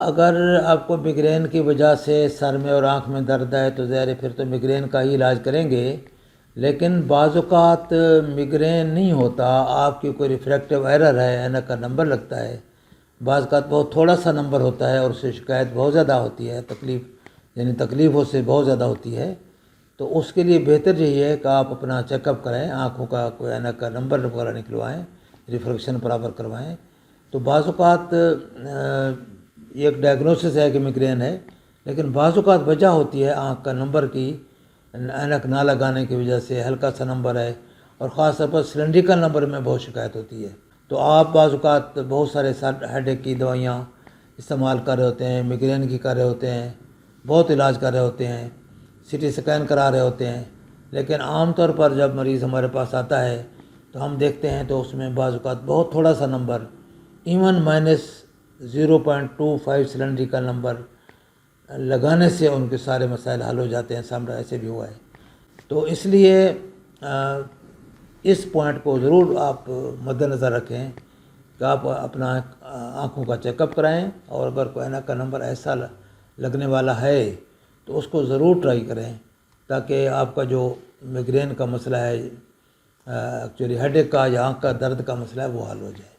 اگر آپ کو میگرین کی وجہ سے سر میں اور آنکھ میں درد ہے تو ظاہر ہے پھر تو میگرین کا ہی علاج کریں گے، لیکن بعض اوقات میگرین نہیں ہوتا، آپ کی کوئی ریفریکٹیو ایرر ہے، اینک کا نمبر لگتا ہے، بعض اوقات بہت تھوڑا سا نمبر ہوتا ہے اور اس سے شکایت بہت زیادہ ہوتی ہے، تکلیف اس سے بہت زیادہ ہوتی ہے، تو اس کے لیے بہتر یہی ہے کہ آپ اپنا چیک اپ کرائیں، آنکھوں کا کوئی اینک کا نمبر وغیرہ نکلوائیں، ریفریکشن برابر کروائیں۔ تو بعض اوقات یہ ایک ڈائگنوسس ہے کہ میگرین ہے، لیکن بعض اوقات وجہ ہوتی ہے آنکھ کا نمبر کی، اینک نہ لگانے کی وجہ سے ہلکا سا نمبر ہے، اور خاص طور پر سلنڈریکل نمبر میں بہت شکایت ہوتی ہے۔ تو آپ بعض اوقات بہت سارے ہیڈ ایک کی دوائیاں استعمال کر رہے ہوتے ہیں، میگرین کی کر رہے ہوتے ہیں، بہت علاج کر رہے ہوتے ہیں، سی ٹی اسکین کرا رہے ہوتے ہیں، لیکن عام طور پر جب مریض ہمارے پاس آتا ہے تو ہم دیکھتے ہیں تو اس میں بعض اوقات بہت تھوڑا سا نمبر، ایون -0.25 سلنڈریکل نمبر لگانے سے ان کے سارے مسائل حل ہو جاتے ہیں، سامنے ایسے بھی ہوا ہے۔ تو اس لیے اس پوائنٹ کو ضرور آپ مد نظر رکھیں کہ آپ اپنا آنکھوں کا چیک اپ کرائیں، اور اگر کوئی اینک کا نمبر ایسا لگنے والا ہے تو اس کو ضرور ٹرائی کریں، تاکہ آپ کا جو میگرین کا مسئلہ ہے، ایکچولی ہیڈ ایک کا یا آنکھ کا درد کا مسئلہ ہے، وہ حل ہو جائے۔